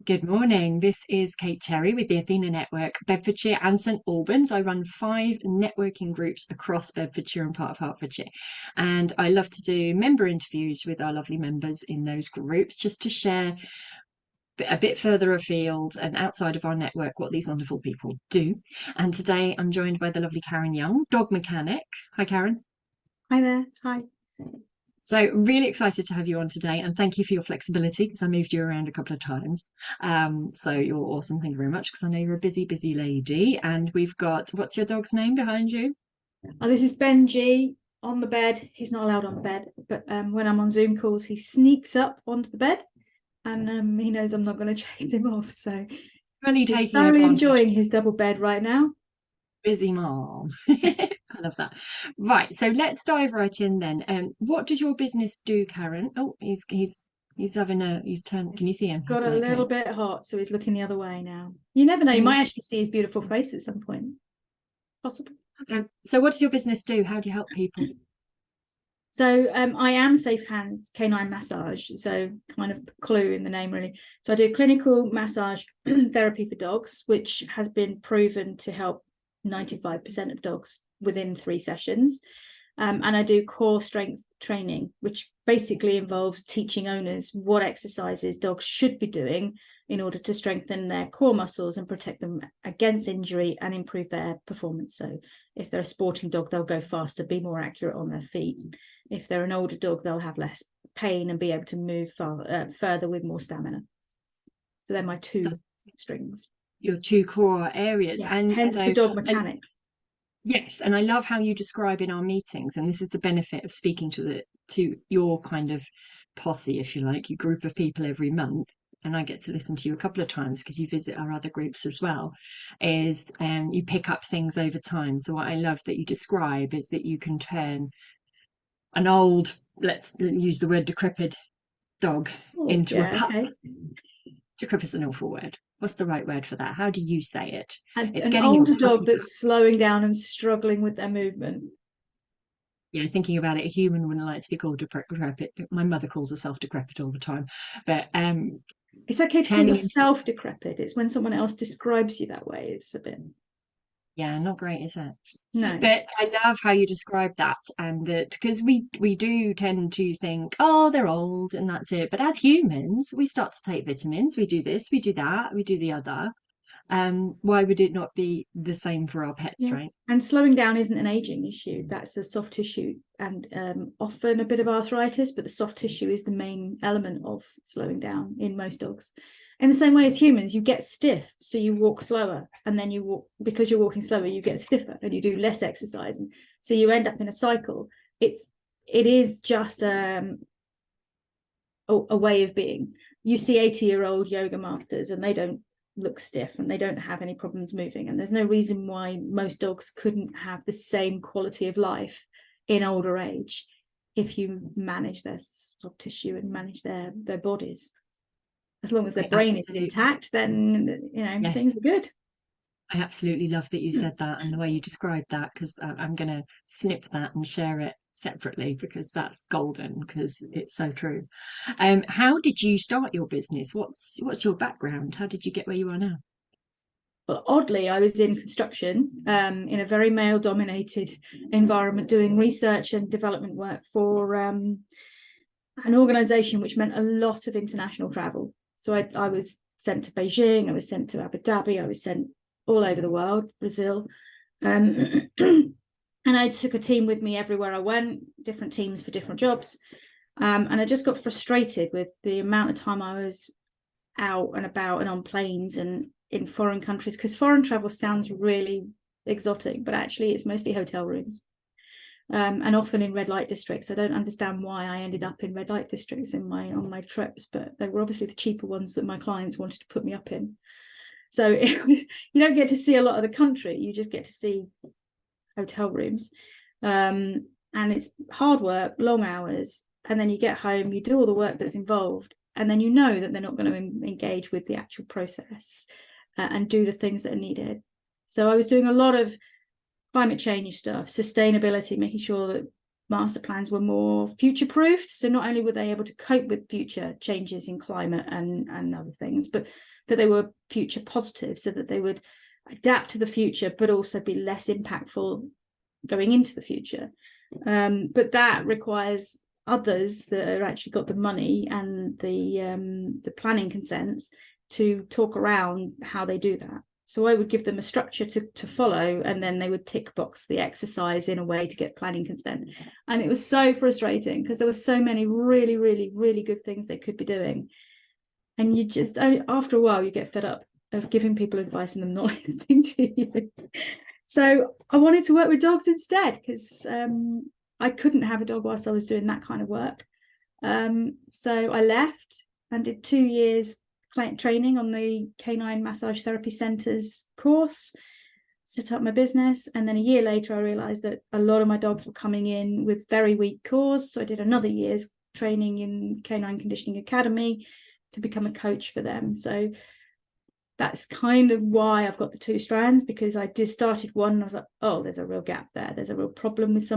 Good morning. This is Kate Cherry with the Athena Network, Bedfordshire and St Albans. I run 5 networking groups across Bedfordshire and part of Hertfordshire. And I love to do member interviews with our lovely members in those groups just to share a bit further afield and outside of our network what these wonderful people do. And today I'm joined by the lovely Karen Young, dog mechanic. Hi, Karen. Hi there. Hi. So really excited to have you on today, and thank you for your flexibility because I moved you around a couple of times. So you're awesome. Thank you very much because I know you're a busy, busy lady. And we've got, what's your dog's name behind you? Oh, this is Benji on the bed. He's not allowed on the bed, but when I'm on Zoom calls, he sneaks up onto the bed, and he knows I'm not going to chase him off. So Really he's taking thoroughly advantage. enjoying his double bed right now. Busy mom. I love that. Right. So let's dive right in then. What does your business do, Karen? Oh, he's having he's turned. Can you see him? Got He's a little going. bit hot, so he's looking the other way now. You never know. You might actually see his beautiful face at some point. Possible. Okay. So what does your business do? How do you help people? So I am Safe Hands Canine Massage. So kind of the clue in the name, really. So I do clinical massage therapy for dogs, which has been proven to help 95% of dogs within 3 sessions. And I do core strength training, which basically involves teaching owners what exercises dogs should be doing in order to strengthen their core muscles and protect them against injury and improve their performance. So if they're a sporting dog, they'll go faster, be more accurate on their feet. If they're an older dog, they'll have less pain and be able to move further with more stamina. So they're my 2 That's strings. your 2 core areas. Yeah, And hence so, the dog mechanic. yes, and I love how you describe in our meetings, and this is the benefit of speaking to your kind of posse, if you like, your group of people every month. And I get to listen to you a couple of times because you visit our other groups as well, is you pick up things over time. So what I love that you describe is that you can turn an old, let's use the word decrepit dog Oh, into a yeah, pup. okay. Decrepit's an awful word. What's the right word for that? How do you say it? It's An getting your older dog puppy back. that's slowing down and struggling with their movement. Thinking about it, a human wouldn't like to be called decrepit. My mother calls herself decrepit all the time. But It's okay to call turning into, yourself decrepit. It's when someone else describes you that way. It's a bit, yeah, not great, is it? no. But I love how you describe that, and that because we do tend to think, oh, they're old and that's it. But as humans, we start to take vitamins. We do this, we do that, we do the other. Why would it not be the same for our pets, Yeah. right? And slowing down isn't an aging issue. That's a soft tissue and often a bit of arthritis, but the soft tissue is the main element of slowing down in most dogs. In the same way as humans, you get stiff, so you walk slower, and then you walk, because you're walking slower, you get stiffer and you do less exercise. And so you end up in a cycle. It is just a way of being. You see 80-year-old yoga masters and they don't look stiff and they don't have any problems moving, and there's no reason why most dogs couldn't have the same quality of life in older age if you manage their soft tissue and manage their bodies. As long as their I brain is absolutely, intact, then yes, things are good. I absolutely love that you said that and the way you described that because I'm going to snip that and share it separately because that's golden because it's so true. How did you start your business? What's your background? How did you get where you are now? Well, oddly, I was in construction in a very male dominated environment doing research and development work for an organization which meant a lot of international travel. So I was sent to Beijing, I was sent to Abu Dhabi, I was sent all over the world, Brazil. And I took a team with me everywhere I went, different teams for different jobs. And I just got frustrated with the amount of time I was out and about and on planes and in foreign countries, because foreign travel sounds really exotic, but actually it's mostly hotel rooms. And often in red light districts. I don't understand why I ended up in red light districts on my trips, but they were obviously the cheaper ones that my clients wanted to put me up in. So you don't get to see a lot of the country, you just get to see hotel rooms. And it's hard work, long hours, and then you get home, you do all the work that's involved, and then you know that they're not going to engage with the actual process and do the things that are needed. So I was doing a lot of climate change stuff, sustainability, making sure that master plans were more future proofed. So not only were they able to cope with future changes in climate and other things, but that they were future positive, so that they would adapt to the future, but also be less impactful going into the future. But that requires others that have actually got the money and the planning consents to talk around how they do that. So I would give them a structure to follow, and then they would tick box the exercise in a way to get planning consent. And it was so frustrating because there were so many really, really, really good things they could be doing. And you just, after a while, you get fed up of giving people advice and them not listening to you. So I wanted to work with dogs instead, because I couldn't have a dog whilst I was doing that kind of work. So I left and did 2 years training on the Canine Massage Therapy Centre's course, set up my business. And then a year later, I realised that a lot of my dogs were coming in with very weak cores. So I did another year's training in Canine Conditioning Academy to become a coach for them. So that's kind of why I've got the two strands, because I just started one and I was like, oh, there's a real gap there. There's a real problem with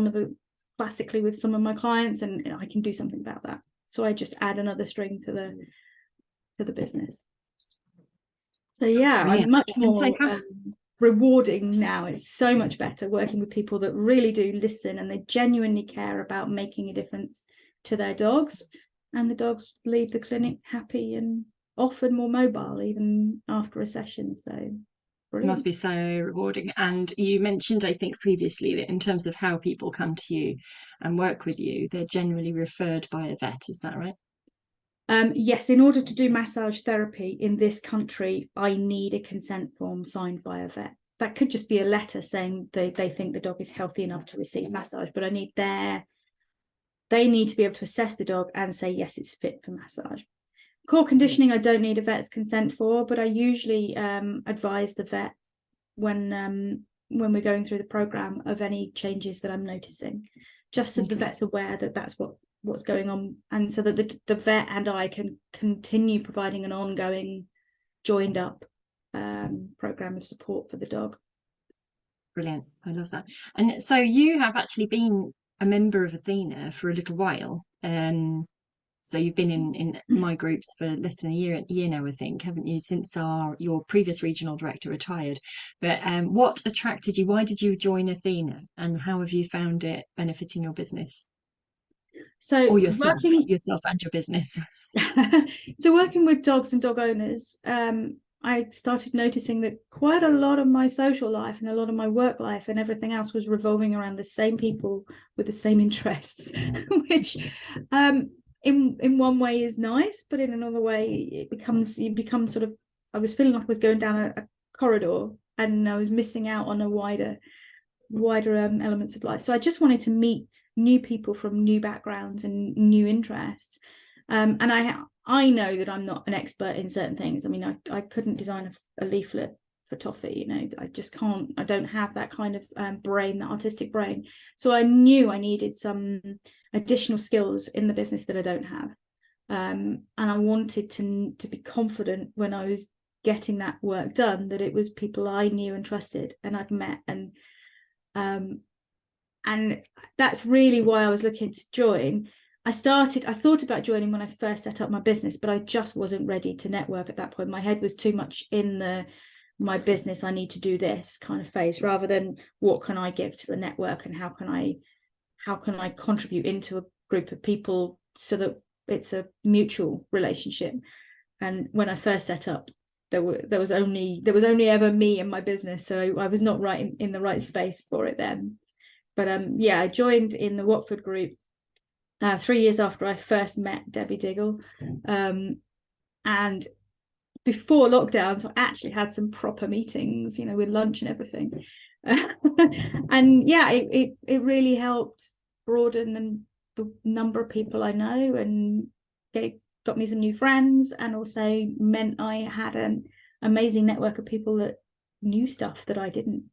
classically with some of my clients, and I can do something about that. So I just add another string to the business. So yeah, I'm much more rewarding now. It's so much better working with people that really do listen and they genuinely care about making a difference to their dogs, and the dogs leave the clinic happy and often more mobile even after a session. So brilliant. It must be so rewarding. And you mentioned, I think previously, that in terms of how people come to you and work with you, they're generally referred by a vet. Is that right? Yes, in order to do massage therapy in this country, I need a consent form signed by a vet. That could just be a letter saying they think the dog is healthy enough to receive massage, but they need to be able to assess the dog and say, yes, it's fit for massage. Core conditioning, I don't need a vet's consent for, but I usually advise the vet when we're going through the program of any changes that I'm noticing, just so the vet's aware that that's what's going on, and so that the vet and I can continue providing an ongoing joined up program of support for the dog. Brilliant. I love that. And so you have actually been a member of Athena for a little while. So you've been in my groups for less than a year now, I think, haven't you, since your previous regional director retired? But what attracted you? Why did you join Athena, and how have you found it benefiting your business? So Or yourself and your business. So working with dogs and dog owners, I started noticing that quite a lot of my social life and a lot of my work life and everything else was revolving around the same people with the same interests, which in one way is nice, but in another way you become sort of, I was feeling like I was going down a corridor and I was missing out on a wider elements of life. So I just wanted to meet new people from new backgrounds and new interests. And I know that I'm not an expert in certain things. I mean, I couldn't design a leaflet for toffee, I just can't. I don't have that kind of brain, that artistic brain. So I knew I needed some additional skills in the business that I don't have. And I wanted to be confident when I was getting that work done, that it was people I knew and trusted and I'd met. And that's really why I was looking to join. I thought about joining when I first set up my business, but I just wasn't ready to network at that point. My head was too much in my business, I need to do this kind of phase, rather than what can I give to the network and how can I contribute into a group of people so that it's a mutual relationship. And when I first set up, there was only ever me and my business, so I was not right in the right space for it then. But I joined in the Watford group 3 years after I first met Debbie Diggle, and before lockdown, so I actually had some proper meetings, with lunch and everything. And it really helped broaden the number of people I know, and got me some new friends, and also meant I had an amazing network of people that knew stuff that I didn't,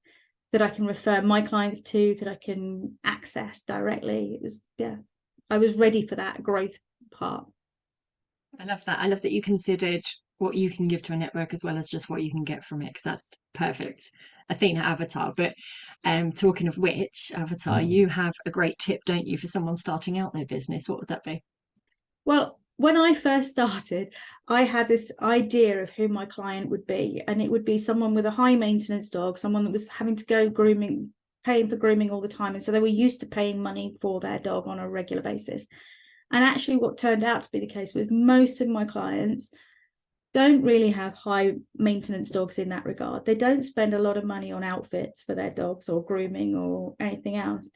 that I can refer my clients to, that I can access directly. It was, I was ready for that growth part. I love that. I love that you considered what you can give to a network as well as just what you can get from it, because that's perfect Athena avatar. But talking of which, avatar, you have a great tip, don't you, for someone starting out their business? What would that be? Well, when I first started, I had this idea of who my client would be, and it would be someone with a high maintenance dog, someone that was having to go grooming, paying for grooming all the time. And so they were used to paying money for their dog on a regular basis. And actually, what turned out to be the case was most of my clients don't really have high maintenance dogs in that regard. They don't spend a lot of money on outfits for their dogs or grooming or anything else.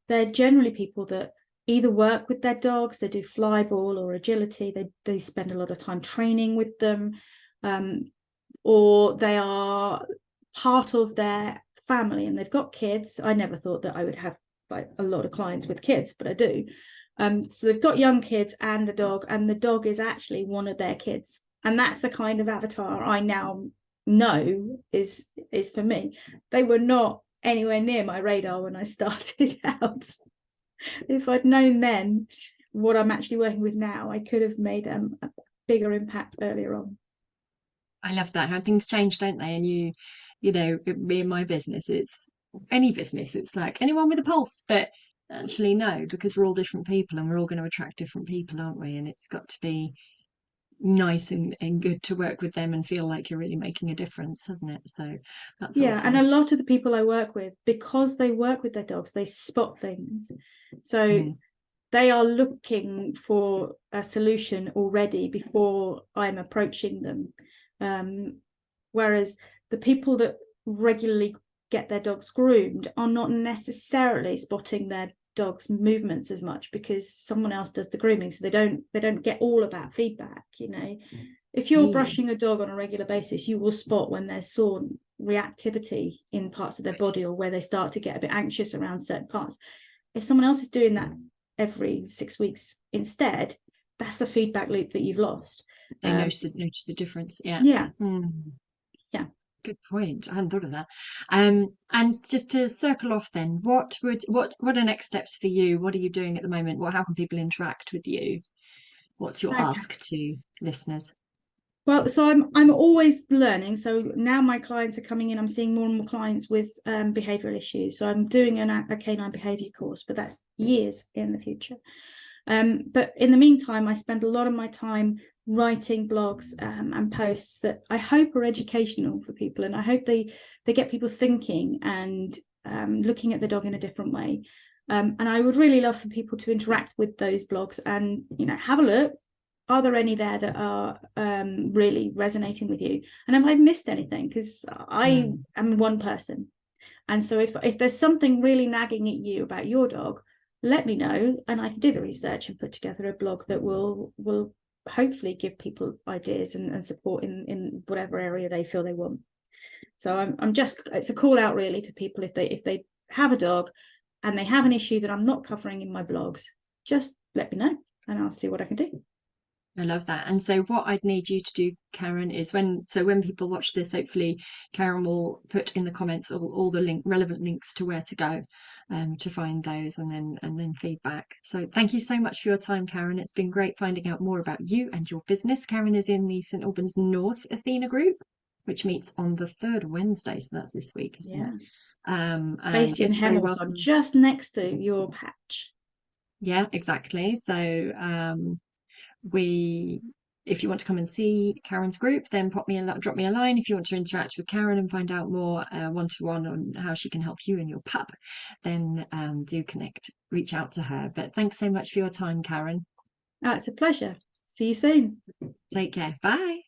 They're generally people that either work with their dogs, they do flyball or agility, they spend a lot of time training with them, or they are part of their family and they've got kids. I never thought that I would have like a lot of clients with kids, but I do. So they've got young kids and a dog, and the dog is actually one of their kids. And that's the kind of avatar I now know is for me. They were not anywhere near my radar when I started out. If I'd known then what I'm actually working with now, I could have made a bigger impact earlier on. I love that, how things change, don't they? And you know, me and my business, it's any business, it's like anyone with a pulse, but actually no, because we're all different people and we're all going to attract different people, aren't we? And it's got to be nice and good to work with them and feel like you're really making a difference, hasn't it? So that's Yeah, and awesome. a lot of the people I work with, because they work with their dogs, they spot things. So Mm. they are looking for a solution already before I'm approaching them. Whereas the people that regularly get their dogs groomed are not necessarily spotting their dog's movements as much because someone else does the grooming, so they don't get all of that feedback. You know, if you're Really? brushing a dog on a regular basis, you will spot when there's sore reactivity in parts of their Right. body or where they start to get a bit anxious around certain parts. If someone else is doing that every 6 weeks instead, that's a feedback loop that you've lost. They notice the difference. Yeah. Yeah, Mm. yeah. Good point. I hadn't thought of that. And just to circle off then, what are next steps for you? What are you doing at the moment? How can people interact with you? What's your Okay. ask to listeners? Well, so I'm always learning. So now my clients are coming in. I'm seeing more and more clients with behavioural issues. So I'm doing a canine behaviour course, but that's years in the future. But in the meantime, I spend a lot of my time writing blogs and posts that I hope are educational for people, and I hope they get people thinking and looking at the dog in a different way. And I would really love for people to interact with those blogs and have a look. Are there any there that are really resonating with you? And have I missed anything? Because I Mm. am one person. And so if there's something really nagging at you about your dog, let me know and I can do the research and put together a blog that will hopefully give people ideas and support in whatever area they feel they want. So I'm just, it's a call out really to people if they have a dog and they have an issue that I'm not covering in my blogs, just let me know and I'll see what I can do. I love that. And so what I'd need you to do, Karen, is when people watch this, hopefully Karen will put in the comments all the relevant links to where to go to find those and then feedback. So thank you so much for your time, Karen. It's been great finding out more about you and your business. Karen is in the St Albans North Athena group, which meets on the third Wednesday. So that's this week, isn't it? Yes. And Based in yes, you're very Hemel, so I'm welcome. just next to your patch. Yeah, exactly. So we if you want to come and see Karen's group, then drop me a line. If you want to interact with Karen and find out more one-to-one on how she can help you and your pup, then do reach out to her. But thanks so much for your time, Karen. It's a pleasure. See you soon. Take care. Bye.